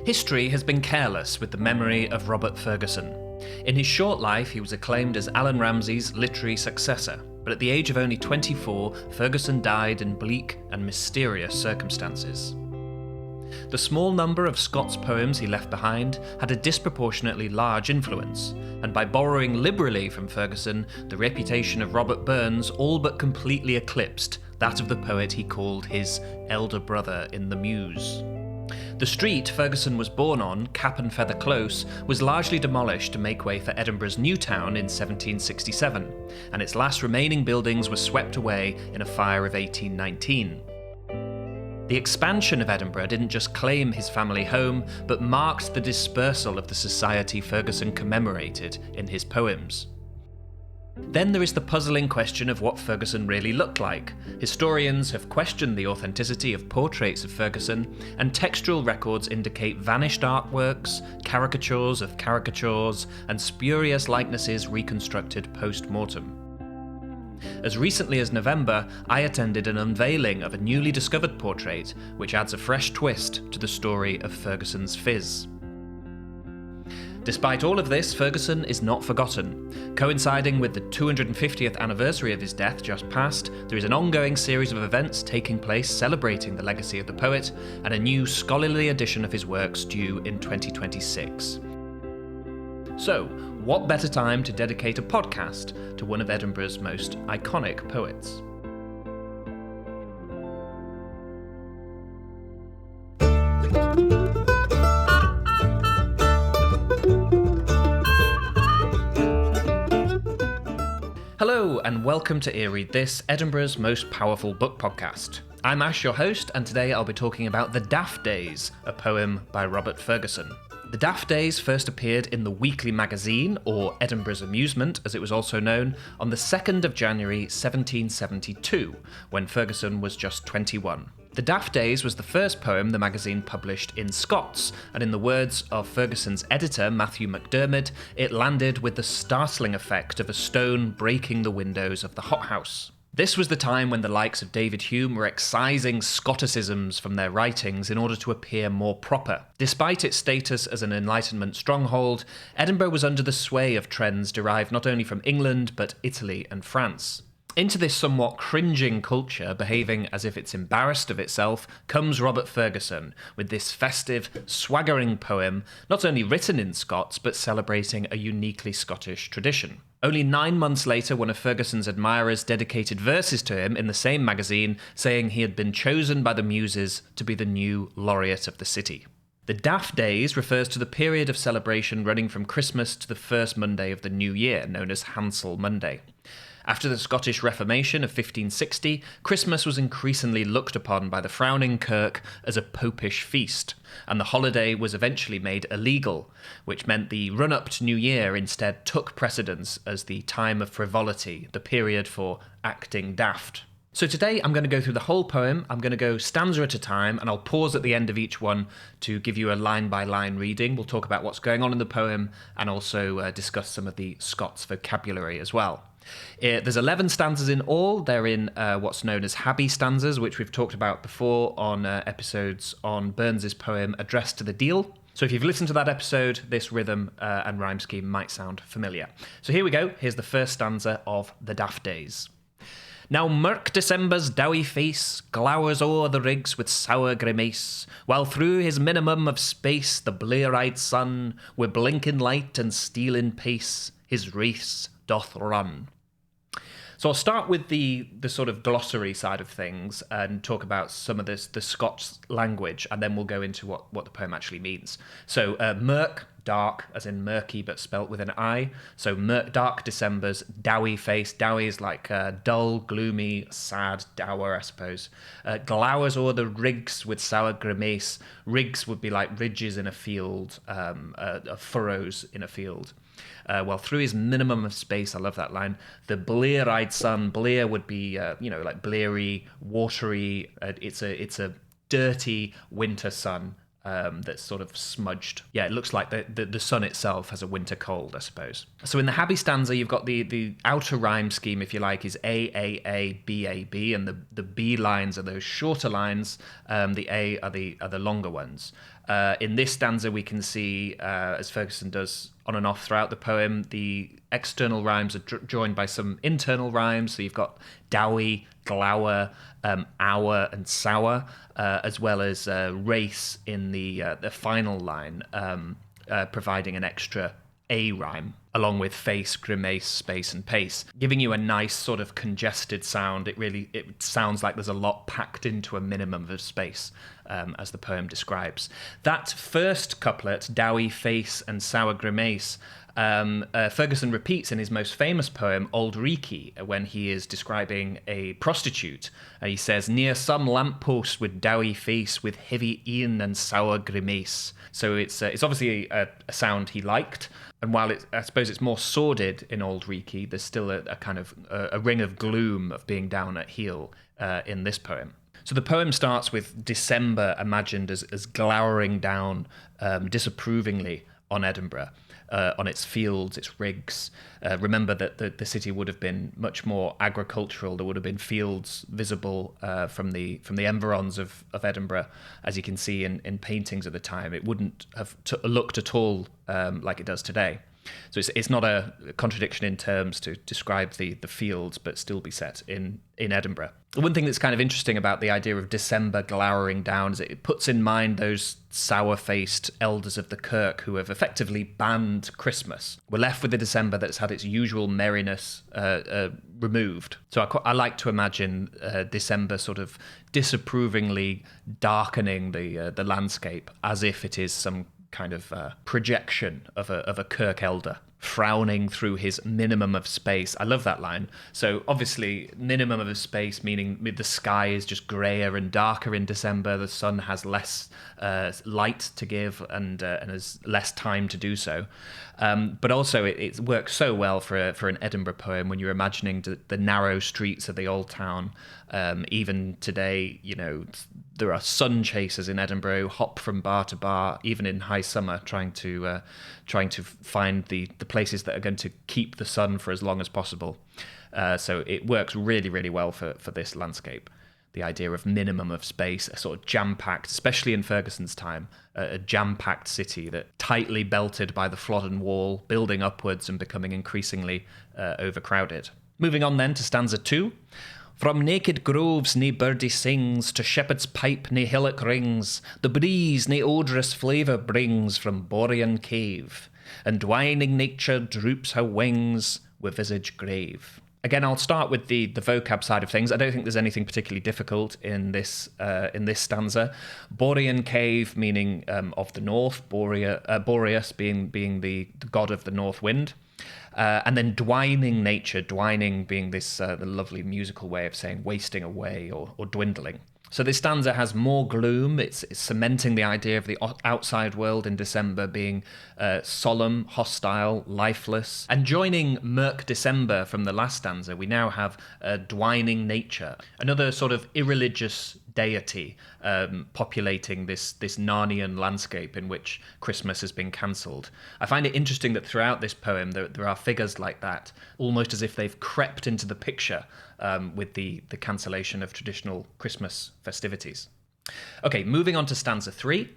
History has been careless with the memory of Robert Fergusson. In his short life, he was acclaimed as Alan Ramsay's literary successor, but at the age of only 24, Fergusson died in bleak and mysterious circumstances. The small number of Scott's poems he left behind had a disproportionately large influence, and by borrowing liberally from Fergusson, the reputation of Robert Burns all but completely eclipsed that of the poet he called his elder brother in the Muse. The street Fergusson was born on, Cap and Feather Close, was largely demolished to make way for Edinburgh's new town in 1767, and its last remaining buildings were swept away in a fire of 1819. The expansion of Edinburgh didn't just claim his family home, but marked the dispersal of the society Fergusson commemorated in his poems. Then there is the puzzling question of what Fergusson really looked like. Historians have questioned the authenticity of portraits of Fergusson, and textual records indicate vanished artworks, caricatures of caricatures, and spurious likenesses reconstructed post-mortem. As recently as November, I attended an unveiling of a newly discovered portrait, which adds a fresh twist to the story of Fergusson's Phiz. Despite all of this, Fergusson is not forgotten. Coinciding with the 250th anniversary of his death just past, there is an ongoing series of events taking place celebrating the legacy of the poet, and a new scholarly edition of his works due in 2026. So, what better time to dedicate a podcast to one of Edinburgh's most iconic poets? Hello, and welcome to Read This, Edinburgh's most powerful book podcast. I'm Ash, your host, and today I'll be talking about The Daft Days, a poem by Robert Fergusson. The Daft Days first appeared in the Weekly Magazine, or Edinburgh's Amusement as it was also known, on the 2nd of January 1772, when Fergusson was just 21. The Daft Days was the first poem the magazine published in Scots, and in the words of Fergusson's editor, Matthew McDermott, it landed with the startling effect of a stone breaking the windows of the hothouse. This was the time when the likes of David Hume were excising Scotticisms from their writings in order to appear more proper. Despite its status as an Enlightenment stronghold, Edinburgh was under the sway of trends derived not only from England, but Italy and France. Into this somewhat cringing culture, behaving as if it's embarrassed of itself, comes Robert Fergusson with this festive, swaggering poem, not only written in Scots, but celebrating a uniquely Scottish tradition. Only 9 months later, one of Fergusson's admirers dedicated verses to him in the same magazine, saying he had been chosen by the Muses to be the new laureate of the city. The Daft Days refers to the period of celebration running from Christmas to the first Monday of the new year, known as Hansel Monday. After the Scottish Reformation of 1560, Christmas was increasingly looked upon by the frowning Kirk as a popish feast, and the holiday was eventually made illegal, which meant the run-up to New Year instead took precedence as the time of frivolity, the period for acting daft. So today I'm going to go through the whole poem. I'm going to go stanza at a time, and I'll pause at the end of each one to give you a line-by-line reading. We'll talk about what's going on in the poem and also discuss some of the Scots vocabulary as well. There's 11 stanzas in all. They're in what's known as Habbie stanzas, which we've talked about before on episodes on Burns's poem Address to the Deil. So if you've listened to that episode, this rhythm and rhyme scheme might sound familiar. So here we go. Here's the first stanza of The Daft Days. Now mirk December's dowie face glowers o'er the rigs with sour grimace, while through his minimum of space the bleer-ey'd sun, wi' blinkin light and stealin pace, his wreaths doth run. So I'll start with the sort of glossary side of things and talk about some of the Scots language, and then we'll go into what the poem actually means. So mirk, dark, as in murky, but spelt with an I. So mirk, dark December's dowie face. Dowie is like dull, gloomy, sad, dour, I suppose. Glowers o'er the rigs with sour grimace. Rigs would be like ridges in a field, furrows in a field. Well, through his minimum of space, I love that line. The bleer-ey'd sun. Bleer would be, like bleary, watery. It's a dirty winter sun. that's sort of smudged. Yeah, it looks like the sun itself has a winter cold, I suppose. So in the Happy stanza, you've got the outer rhyme scheme, if you like, is A, A, A, B, A, B, and the B lines are those shorter lines. The A are the longer ones. In this stanza, we can see, as Fergusson does on and off throughout the poem, the external rhymes are joined by some internal rhymes. So you've got dowie, glower, hour, and sour, as well as race in the final line, providing an extra A rhyme, along with face, grimace, space, and pace, giving you a nice sort of congested sound. It sounds like there's a lot packed into a minimum of space, as the poem describes. That first couplet, dowie, face, and sour grimace, Fergusson repeats in his most famous poem, Auld Reekie, when he is describing a prostitute. He says, near some lamppost with dowie face, with heavy een and sour grimace. So it's obviously a sound he liked. And while I suppose it's more sordid in Auld Reekie, there's still a kind of a ring of gloom of being down at heel in this poem. So the poem starts with December imagined as glowering down disapprovingly on Edinburgh, on its fields, its rigs. Remember that the city would have been much more agricultural. There would have been fields visible from the environs of Edinburgh, as you can see in paintings at the time. It wouldn't have looked at all like it does today. So it's not a contradiction in terms to describe the fields, but still be set in Edinburgh. One thing that's kind of interesting about the idea of December glowering down is it puts in mind those sour-faced elders of the kirk who have effectively banned Christmas. We're left with a December that's had its usual merriness removed. So I like to imagine December sort of disapprovingly darkening the landscape as if it is some kind of projection of a kirk elder frowning through his minimum of space. I love that line. So obviously minimum of space meaning the sky is just grayer and darker in December. The sun has less light to give and has less time to do so. But also it works so well for an Edinburgh poem when you're imagining the narrow streets of the old town. Even today, there are sun chasers in Edinburgh who hop from bar to bar, even in high summer, trying to find the places that are going to keep the sun for as long as possible. So it works really, really well for this landscape. The idea of minimum of space, a sort of jam-packed, especially in Fergusson's time, a jam-packed city that tightly belted by the Flodden Wall, building upwards and becoming increasingly overcrowded. Moving on then to stanza 2. From naked groves nae birdie sings, to shepherd's pipe nae hillock rings, the breeze nae odorous flavour brings from Borean cave, and dwining nature droops her wings with visage grave. Again, I'll start with the vocab side of things. I don't think there's anything particularly difficult in this stanza. Borean cave, meaning of the north, Boreas being the god of the north wind. And then dwining nature, dwining being this the lovely musical way of saying wasting away or dwindling. So this stanza has more gloom. It's cementing the idea of the outside world in December being solemn, hostile, lifeless. And joining mirk December from the last stanza, we now have dwining nature, another sort of irreligious deity populating this Narnian landscape in which Christmas has been cancelled. I find it interesting that throughout this poem there are figures like that, almost as if they've crept into the picture with the cancellation of traditional Christmas festivities. Okay, moving on to stanza 3.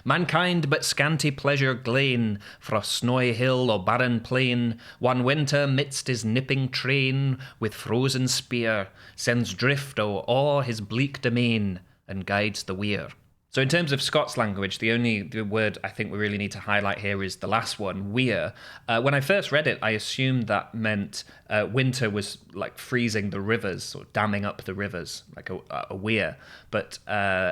Mankind but scanty pleasure glean, fro snowy hill or barren plain, one winter midst his nipping train, with frozen spear, sends drift o'er his bleak domain, and guides the weir. So in terms of Scots language, the word I think we really need to highlight here is the last one, weir. When I first read it, I assumed that meant winter was like freezing the rivers or damming up the rivers, like a weir. But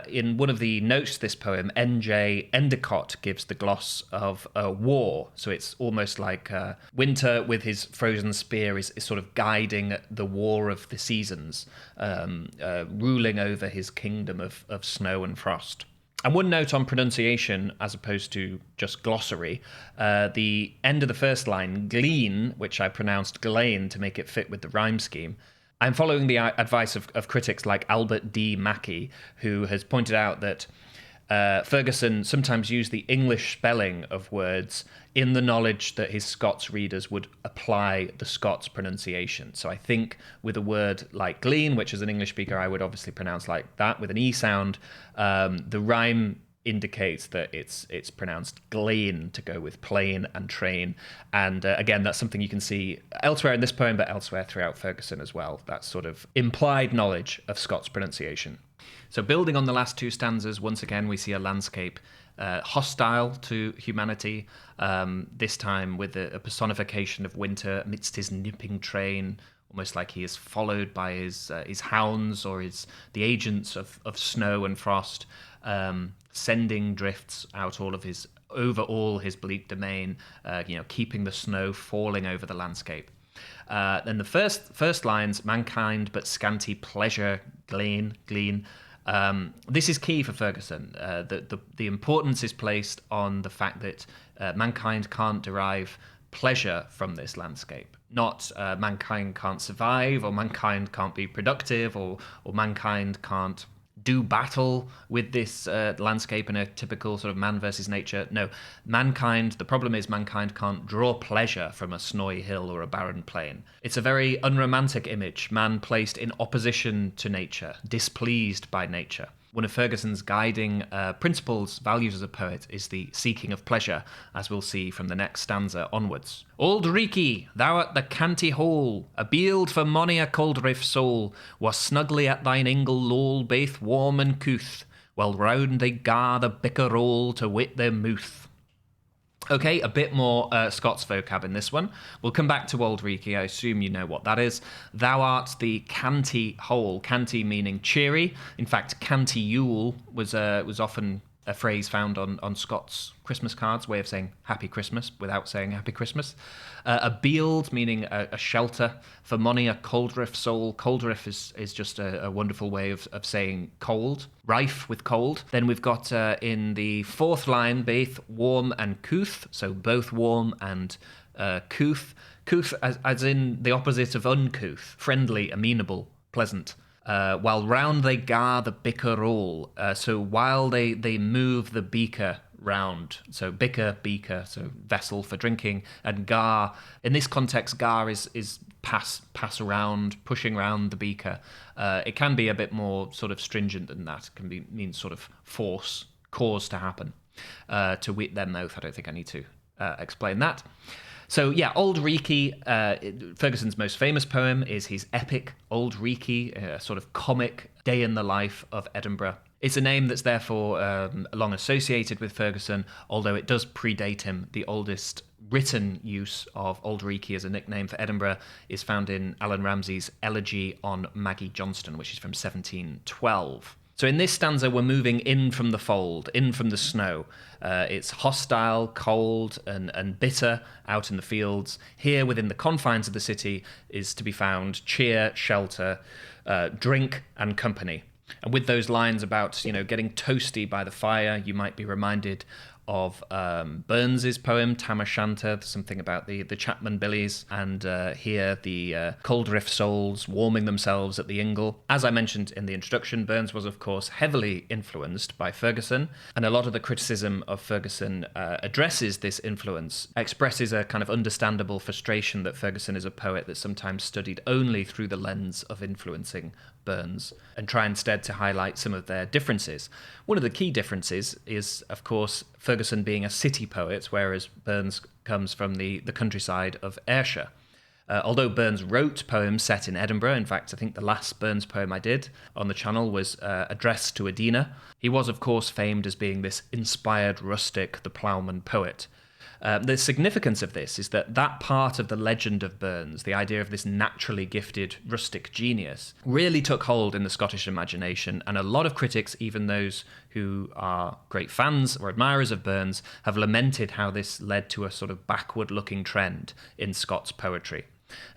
in one of the notes to this poem, N.J. Endicott gives the gloss of war. So it's almost like winter with his frozen spear is sort of guiding the war of the seasons, ruling over his kingdom of snow and frost. And one note on pronunciation, as opposed to just glossary, the end of the first line, glean, which I pronounced glain to make it fit with the rhyme scheme. I'm following the advice of critics like Albert D. Mackey, who has pointed out that Fergusson sometimes used the English spelling of words in the knowledge that his Scots readers would apply the Scots pronunciation. So I think with a word like glean, which as an English speaker I would obviously pronounce like that with an E sound, the rhyme indicates that it's pronounced glean to go with plane and train. And again, that's something you can see elsewhere in this poem, but elsewhere throughout Fergusson as well, that sort of implied knowledge of Scots pronunciation. So building on the last two stanzas, once again, we see a landscape hostile to humanity, this time with a personification of winter amidst his nipping train, almost like he is followed by his hounds or the agents of snow and frost, sending drifts out over all his bleak domain, keeping the snow falling over the landscape. Then the first lines, mankind but scanty pleasure glean. This is key for Fergusson. The importance is placed on the fact that mankind can't derive pleasure from this landscape. Not mankind can't survive, or mankind can't be productive, or mankind can't do battle with this landscape in a typical sort of man versus nature. No, the problem is mankind can't draw pleasure from a snowy hill or a barren plain. It's a very unromantic image, man placed in opposition to nature, displeased by nature. One of Fergusson's guiding principles, values as a poet, is the seeking of pleasure, as we'll see from the next stanza onwards. Old Reekie, thou at the canty hole, abield for mony a coldriff soul, was snugly at thine ingle lowell, baith warm and couth, while round they gar the bicker roll to wit their mouth. Okay, a bit more Scots vocab in this one. We'll come back to Old Reekie. I assume you know what that is. Thou art the canty hole. Canty meaning cheery. In fact, canty Yule was often a phrase found on Scots Christmas cards, way of saying Happy Christmas without saying Happy Christmas. A bield meaning a shelter. For mony, a coldriff soul. Coldriff is just a wonderful way of saying cold, rife with cold. Then we've got in the fourth line, baith warm and couth, so both warm and couth. Couth as in the opposite of uncouth, friendly, amenable, pleasant. While round they gar the bicker roll, so while they move the beaker round, so beaker, so vessel for drinking, and gar, in this context, gar is pass around, pushing around the beaker. It can be a bit more sort of stringent than that. It can mean sort of force, cause to happen, to wit their mouth. I don't think I need to explain that. So yeah, Old Reekie, Fergusson's most famous poem is his epic Old Reekie, a sort of comic day in the life of Edinburgh. It's a name that's therefore long associated with Fergusson, although it does predate him. The oldest written use of Old Reekie as a nickname for Edinburgh is found in Alan Ramsay's Elegy on Maggie Johnston, which is from 1712. So in this stanza, we're moving in from the fold, in from the snow. It's hostile, cold, and bitter out in the fields. Here, within the confines of the city, is to be found cheer, shelter, drink, and company. And with those lines about, getting toasty by the fire, you might be reminded of Burns's poem Tam O'Shanter, something about the Chapman Billies, and here the Coldriff souls warming themselves at the ingle. As I mentioned in the introduction, Burns was of course heavily influenced by Fergusson, and a lot of the criticism of Fergusson addresses this influence, expresses a kind of understandable frustration that Fergusson is a poet that's sometimes studied only through the lens of influencing Burns, and try instead to highlight some of their differences. One of the key differences is, of course, Fergusson being a city poet, whereas Burns comes from the countryside of Ayrshire. Although Burns wrote poems set in Edinburgh, in fact, I think the last Burns poem I did on the channel was addressed to Edina, he was, of course, famed as being this inspired rustic, the ploughman poet. The significance of this is that part of the legend of Burns, the idea of this naturally gifted rustic genius, really took hold in the Scottish imagination, and a lot of critics, even those who are great fans or admirers of Burns, have lamented how this led to a sort of backward-looking trend in Scots poetry.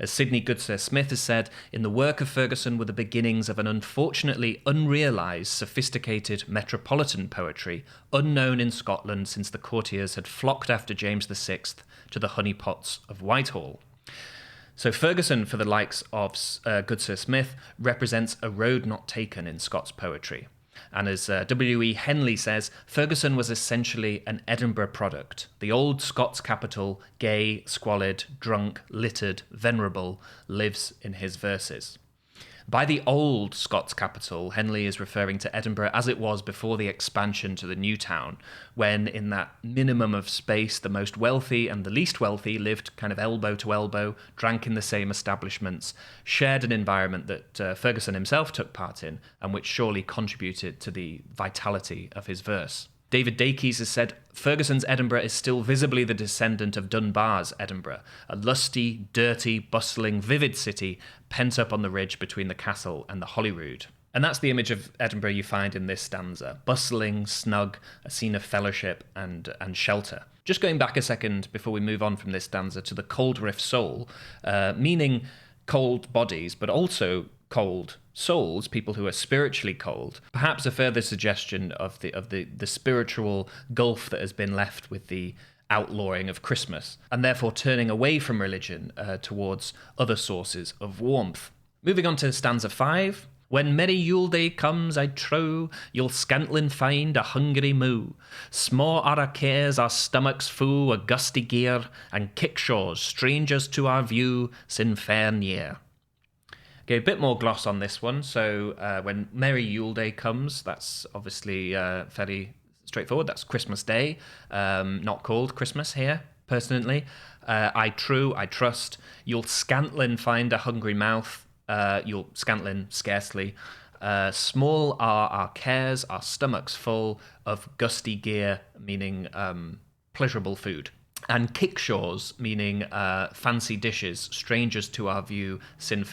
As Sidney Goodsir-Smith has said, in the work of Fergusson were the beginnings of an unfortunately unrealised, sophisticated metropolitan poetry, unknown in Scotland since the courtiers had flocked after James VI to the honeypots of Whitehall. So Fergusson, for the likes of Goodsir-Smith, represents a road not taken in Scots poetry. And as W.E. Henley says, Fergusson was essentially an Edinburgh product. The old Scots capital, gay, squalid, drunk, littered, venerable, lives in his verses. By the old Scots capital, Henley is referring to Edinburgh as it was before the expansion to the new town, when in that minimum of space, the most wealthy and the least wealthy lived kind of elbow to elbow, drank in the same establishments, shared an environment that Fergusson himself took part in, and which surely contributed to the vitality of his verse. David Dakies has said, Fergusson's Edinburgh is still visibly the descendant of Dunbar's Edinburgh, a lusty, dirty, bustling, vivid city pent up on the ridge between the castle and the Holyrood. And that's the image of Edinburgh you find in this stanza, bustling, snug, a scene of fellowship and shelter. Just going back a second before we move on from this stanza to the cold riff soul, meaning cold bodies, but also cold souls, people who are spiritually cold, perhaps a further suggestion of the spiritual gulf that has been left with the outlawing of Christmas, and therefore turning away from religion towards other sources of warmth. Moving on to stanza 5. When merry Yule Day comes, I trow, you'll scantlin find a hungry moo. Sma' are our cares, our stomachs fu, a gusty gear, and kickshaws, strangers to our view, sin fair near. Okay, a bit more gloss on this one. So when merry Yule Day comes, that's obviously fairly straightforward. That's Christmas Day, not called Christmas here, personally. I trust. You'll scantlin find a hungry mouth. You'll scantlin scarcely. Small are our cares, our stomachs full of gusty gear, meaning pleasurable food. And kickshaws, meaning fancy dishes, strangers to our view since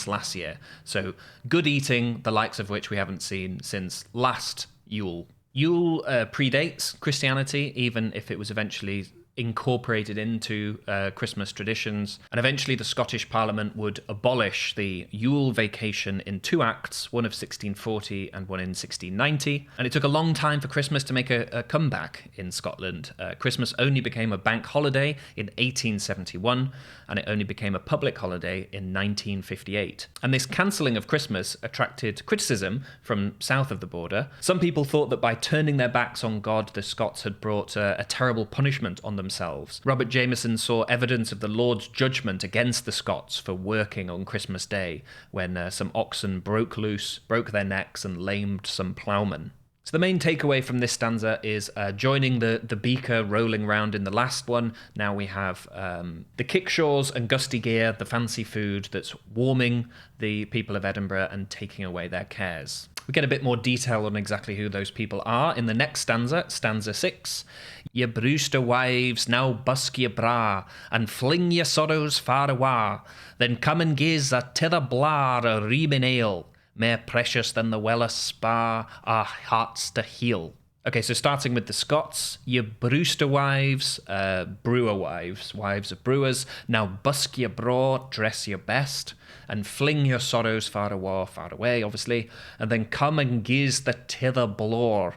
last year. So good eating, the likes of which we haven't seen since last Yule. Yule predates Christianity, even if it was eventually incorporated into Christmas traditions. And eventually the Scottish Parliament would abolish the Yule vacation in 2 acts, one of 1640 and one in 1690. And it took a long time for Christmas to make a comeback in Scotland. Christmas only became a bank holiday in 1871, and it only became a public holiday in 1958. And this cancelling of Christmas attracted criticism from south of the border. Some people thought that by turning their backs on God, the Scots had brought a terrible punishment on themselves. Robert Jameson saw evidence of the Lord's judgment against the Scots for working on Christmas Day, when some oxen broke their necks and lamed some ploughmen. So the main takeaway from this stanza is joining the beaker rolling round in the last one. Now we have the kickshaws and gusty gear, the fancy food that's warming the people of Edinburgh and taking away their cares. We get a bit more detail on exactly who those people are in the next stanza, stanza 6. Ye brewster wives, now busk ye bra, and fling ye sorrows far awa, then come and gaze a tither blar o' reamin ale, mair precious than the wellest spa, our hearts to heal. Okay, so starting with the Scots, ye brewster wives, brewer wives, wives of brewers, now busk ye braw, dress your best, and fling your sorrows far away, obviously, and then come and gi'e the tither blore.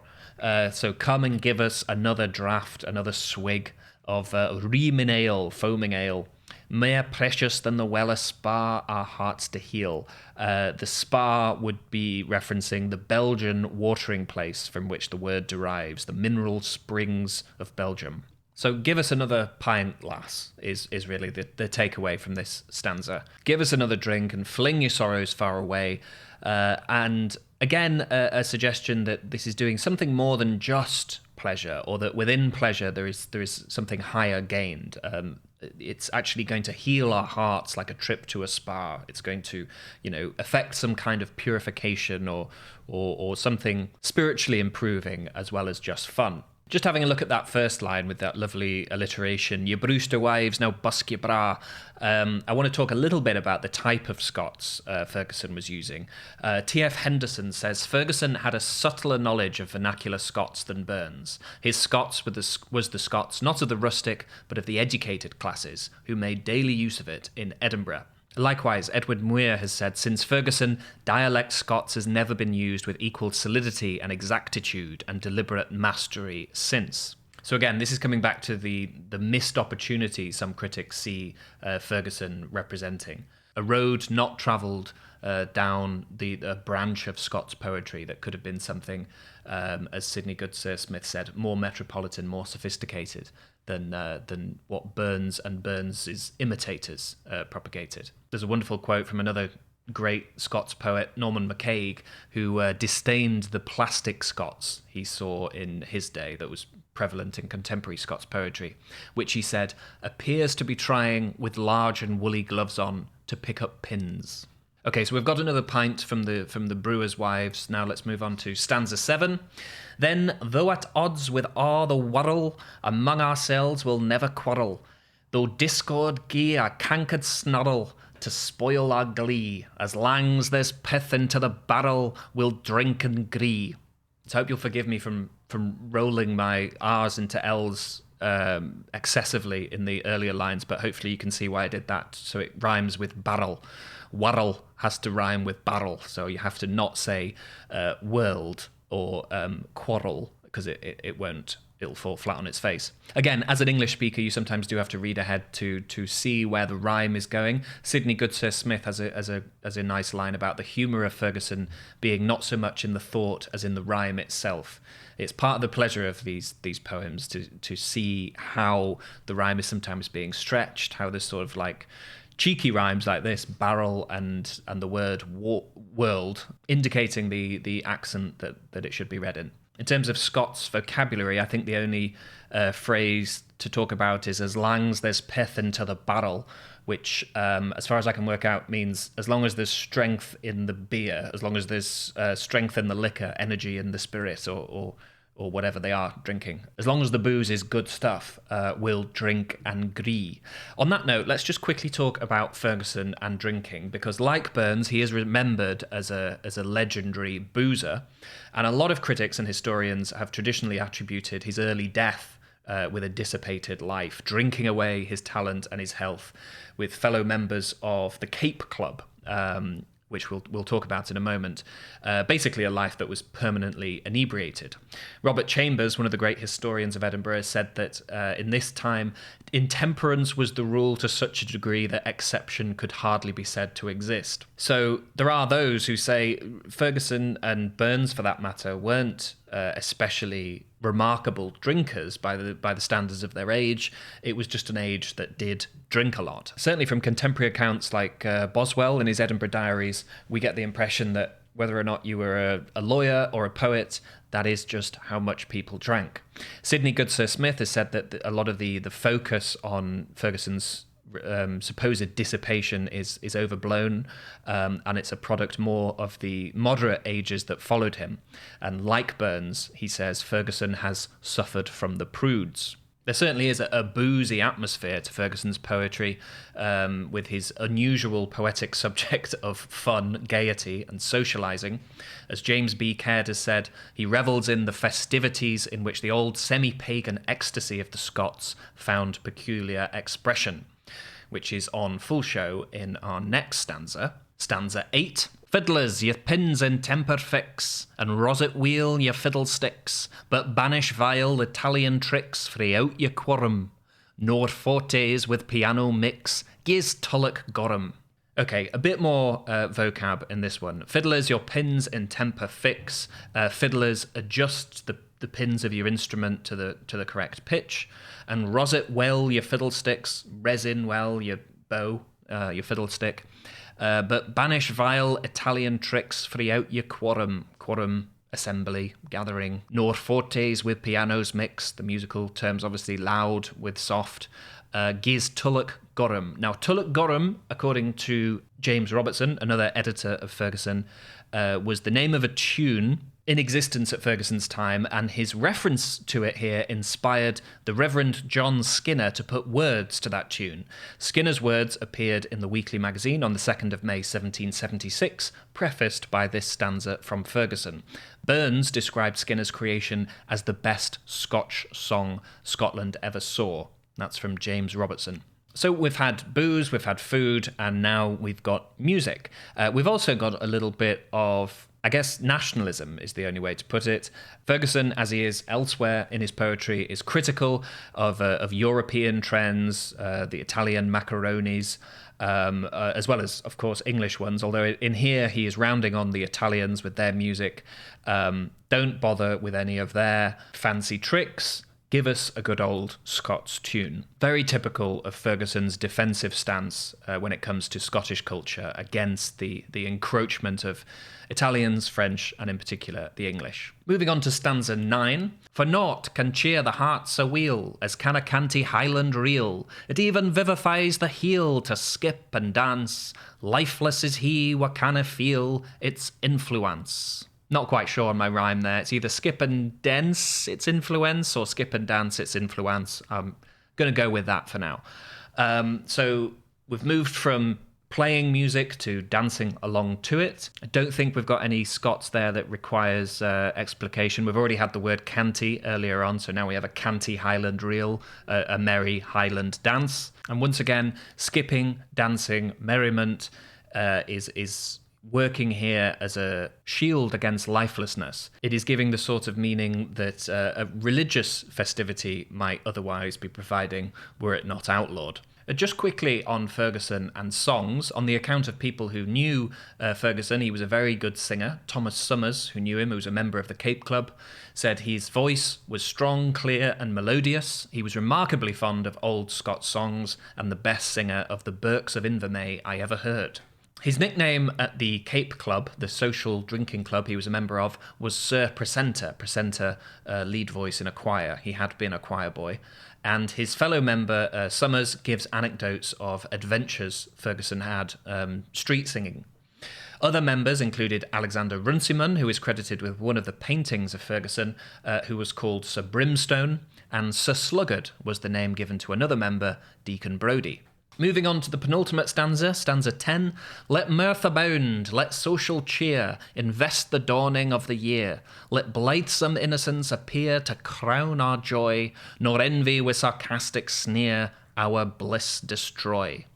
So come and give us another draught, another swig of reamin ale, foaming ale, mair precious than the wellest spa, our hearts to heal. The spa would be referencing the Belgian watering place from which the word derives, the mineral springs of Belgium. So give us another pint, lass, is really the takeaway from this stanza. Give us another drink and fling your sorrows far away. And again, a suggestion that this is doing something more than just pleasure, or that within pleasure there is something higher gained. It's actually going to heal our hearts like a trip to a spa. It's going to, affect some kind of purification or something spiritually improving as well as just fun. Just having a look at that first line with that lovely alliteration, ye brewster wives, now busk ye bra. I want to talk a little bit about the type of Scots Fergusson was using. T.F. Henderson says Fergusson had a subtler knowledge of vernacular Scots than Burns. His Scots was the Scots not of the rustic, but of the educated classes, who made daily use of it in Edinburgh. Likewise, Edward Muir has said, since Fergusson, dialect Scots has never been used with equal solidity and exactitude and deliberate mastery since. So again, this is coming back to the missed opportunity some critics see Fergusson representing. A road not travelled down the branch of Scots poetry that could have been something, as Sidney Goodsir Smith said, more metropolitan, more sophisticated than what Burns and Burns's imitators propagated. There's a wonderful quote from another great Scots poet, Norman MacCaig, who disdained the plastic Scots he saw in his day that was prevalent in contemporary Scots poetry, which he said appears to be trying with large and woolly gloves on to pick up pins. Okay, so we've got another pint from the brewers' wives. Now let's move on to stanza 7. Then, though at odds with all the world, among ourselves we'll never quarrel, though discord gie a cankered snarl to spoil our glee, as lang's there's pith into the barrel, we'll drink and gree. So I hope you'll forgive me from rolling my R's into L's excessively in the earlier lines, but hopefully you can see why I did that. So it rhymes with barrel. Warrel has to rhyme with barrel, so you have to not say world or quarrel, because it won't. It'll fall flat on its face. Again, as an English speaker, you sometimes do have to read ahead to see where the rhyme is going. Sidney Goodsir Smith has a nice line about the humour of Fergusson being not so much in the thought as in the rhyme itself. It's part of the pleasure of these poems to see how the rhyme is sometimes being stretched, how there's sort of like cheeky rhymes like this, barrel and the word world, indicating the accent that it should be read in. In terms of Scots vocabulary, I think the only phrase to talk about is as lang's there's pith into the barrel, which, as far as I can work out, means as long as there's strength in the beer, as long as there's strength in the liquor, energy in the spirit, or whatever they are drinking. As long as the booze is good stuff, we'll drink and gree. On that note, let's just quickly talk about Fergusson and drinking, because like Burns, he is remembered as a legendary boozer, and a lot of critics and historians have traditionally attributed his early death with a dissipated life, drinking away his talent and his health with fellow members of the Cape Club, which we'll talk about in a moment, basically a life that was permanently inebriated. Robert Chambers, one of the great historians of Edinburgh, said that in this time, intemperance was the rule to such a degree that exception could hardly be said to exist. So there are those who say Fergusson and Burns, for that matter, weren't especially remarkable drinkers by the standards of their age. It was just an age that did drink a lot. Certainly from contemporary accounts like Boswell in his Edinburgh Diaries, we get the impression that whether or not you were a lawyer or a poet, that is just how much people drank. Sidney Goodsir Smith has said that a lot of the focus on Fergusson's supposed dissipation is overblown, and it's a product more of the moderate ages that followed him. And like Burns, he says Fergusson has suffered from the prudes. There certainly is a boozy atmosphere to Fergusson's poetry, with his unusual poetic subject of fun, gaiety, and socialising. As James B. Caird has said, he revels in the festivities in which the old semi-pagan ecstasy of the Scots found peculiar expression, which is on full show in our next stanza, stanza 8. Fiddlers, ye pins in temper fix, and roset wheel ye fiddlesticks, but banish vile Italian tricks frae out ye quorum, nor fortes with piano mix, gies tulloch gorum. Okay, a bit more vocab in this one. Fiddlers, your pins in temper fix. Fiddlers, adjust the pins of your instrument to the correct pitch. And roset well your fiddlesticks, resin well your bow, your fiddlestick. But banish vile Italian tricks frae out your quorum, assembly, gathering, nor fortes with pianos mix, the musical terms obviously loud with soft, gies tulloch gorum. Now, tulloch gorum, according to James Robertson, another editor of Fergusson, was the name of a tune in existence at Fergusson's time, and his reference to it here inspired the Reverend John Skinner to put words to that tune. Skinner's words appeared in the Weekly Magazine on the 2nd of May 1776, prefaced by this stanza from Fergusson. Burns described Skinner's creation as the best Scotch song Scotland ever saw. That's from James Robertson. So we've had booze, we've had food, and now we've got music. We've also got a little bit of I guess nationalism is the only way to put it. Fergusson, as he is elsewhere in his poetry, is critical of European trends, the Italian macaronis, as well as, of course, English ones, although in here he is rounding on the Italians with their music. Don't bother with any of their fancy tricks. Give us a good old Scots tune. Very typical of Fergusson's defensive stance when it comes to Scottish culture against the encroachment of Italians, French, and in particular the English. Moving on to stanza 9. For naught can cheer the heart so weel as can a canty Highland reel. It even vivifies the heel to skip and dance. Lifeless is he wha canna feel its influence. Not quite sure on my rhyme there. It's either skip and dance its influence or skip and dance its influence. I'm going to go with that for now. So we've moved from playing music to dancing along to it. I don't think we've got any Scots there that requires explication. We've already had the word canty earlier on, so now we have a canty Highland reel, a merry Highland dance. And once again, skipping, dancing, merriment is working here as a shield against lifelessness. It is giving the sort of meaning that a religious festivity might otherwise be providing were it not outlawed. Just quickly on Fergusson and songs, on the account of people who knew Fergusson, he was a very good singer. Thomas Summers, who knew him, who was a member of the Cape Club, said his voice was strong, clear and melodious. He was remarkably fond of old Scots songs and the best singer of the Burks of Inverness I ever heard. His nickname at the Cape Club, the social drinking club he was a member of, was Sir Precentor. Precentor, lead voice in a choir. He had been a choir boy. And his fellow member, Summers, gives anecdotes of adventures Fergusson had street singing. Other members included Alexander Runciman, who is credited with one of the paintings of Fergusson, who was called Sir Brimstone, and Sir Sluggard was the name given to another member, Deacon Brodie. Moving on to the penultimate stanza, stanza 10. Let mirth abound, let social cheer invest the dawning of the year. Let blithesome innocence appear to crown our joy, nor envy with sarcastic sneer our bliss destroy.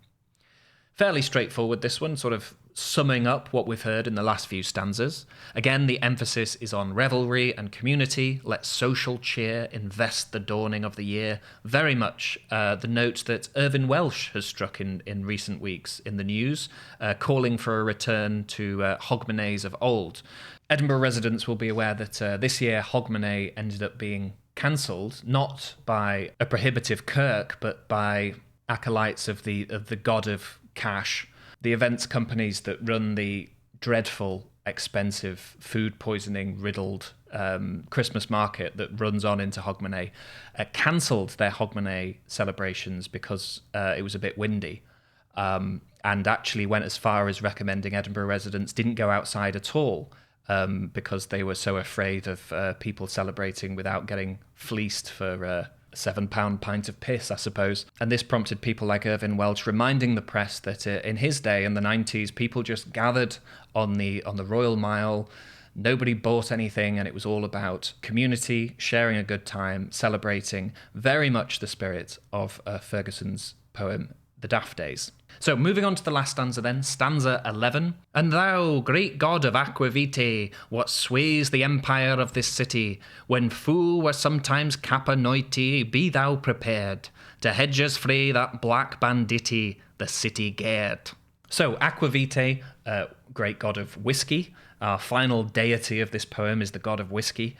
Fairly straightforward, this one, sort of summing up what we've heard in the last few stanzas. Again, the emphasis is on revelry and community. Let social cheer invest the dawning of the year. Very much the note that Irvine Welsh has struck in recent weeks in the news, calling for a return to Hogmanay of old. Edinburgh residents will be aware that this year Hogmanay ended up being cancelled, not by a prohibitive kirk, but by acolytes of the god of cash. The events companies that run the dreadful, expensive, food poisoning riddled Christmas market that runs on into Hogmanay cancelled their Hogmanay celebrations because it was a bit windy, and actually went as far as recommending Edinburgh residents didn't go outside at all because they were so afraid of people celebrating without getting fleeced for £7 pint of piss, I suppose. And this prompted people like Irvine Welsh reminding the press that in his day, in the 90s, people just gathered on the Royal Mile. Nobody bought anything, and it was all about community, sharing a good time, celebrating, very much the spirit of Fergusson's poem, The Daft Days. So moving on to the last stanza then, stanza 11. And thou, great god of aqua vitae, what sways the empire of this city, when fool were sometimes cappa noiti, be thou prepared to hedge us frae that black banditti, the city garred. So aqua vitae, great god of whiskey. Our final deity of this poem is the god of whiskey.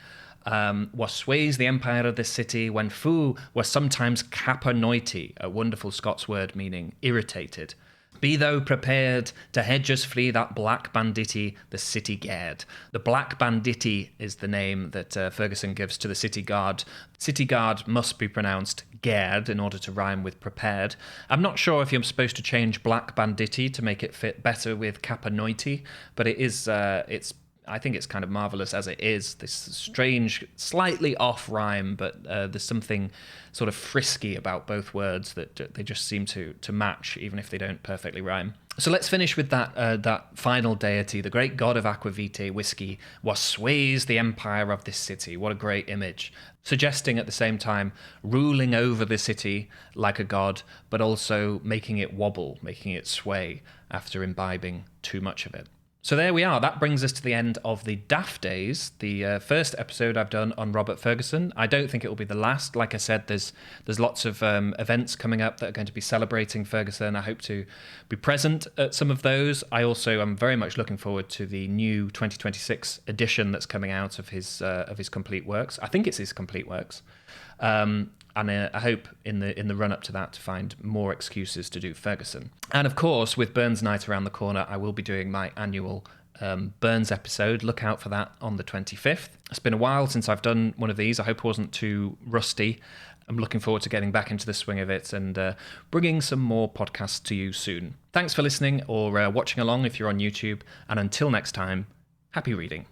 What sways the empire of this city, when foo were sometimes cappa noiti, a wonderful Scots word meaning irritated. Be thou prepared to hedge us free that black banditti, the city guard. The black banditti is the name that Fergusson gives to the city guard. City guard must be pronounced guard in order to rhyme with prepared. I'm not sure if you're supposed to change black banditti to make it fit better with cappa noiti, but it is, I think it's kind of marvellous as it is, this strange, slightly off rhyme, but there's something sort of frisky about both words that they just seem to match, even if they don't perfectly rhyme. So let's finish with that final deity, the great god of aqua vitae, whiskey, what sways the empire of this city. What a great image. Suggesting at the same time ruling over the city like a god, but also making it wobble, making it sway after imbibing too much of it. So there we are. That brings us to the end of the Daft Days, the first episode I've done on Robert Fergusson. I don't think it will be the last. Like I said, there's lots of events coming up that are going to be celebrating Fergusson. I hope to be present at some of those. I also am very much looking forward to the new 2026 edition that's coming out of his complete works. I think it's his complete works. And I hope in the run-up to that to find more excuses to do Fergusson. And of course, with Burns Night around the corner, I will be doing my annual Burns episode. Look out for that on the 25th. It's been a while since I've done one of these. I hope it wasn't too rusty. I'm looking forward to getting back into the swing of it and bringing some more podcasts to you soon. Thanks for listening or watching along if you're on YouTube. And until next time, happy reading.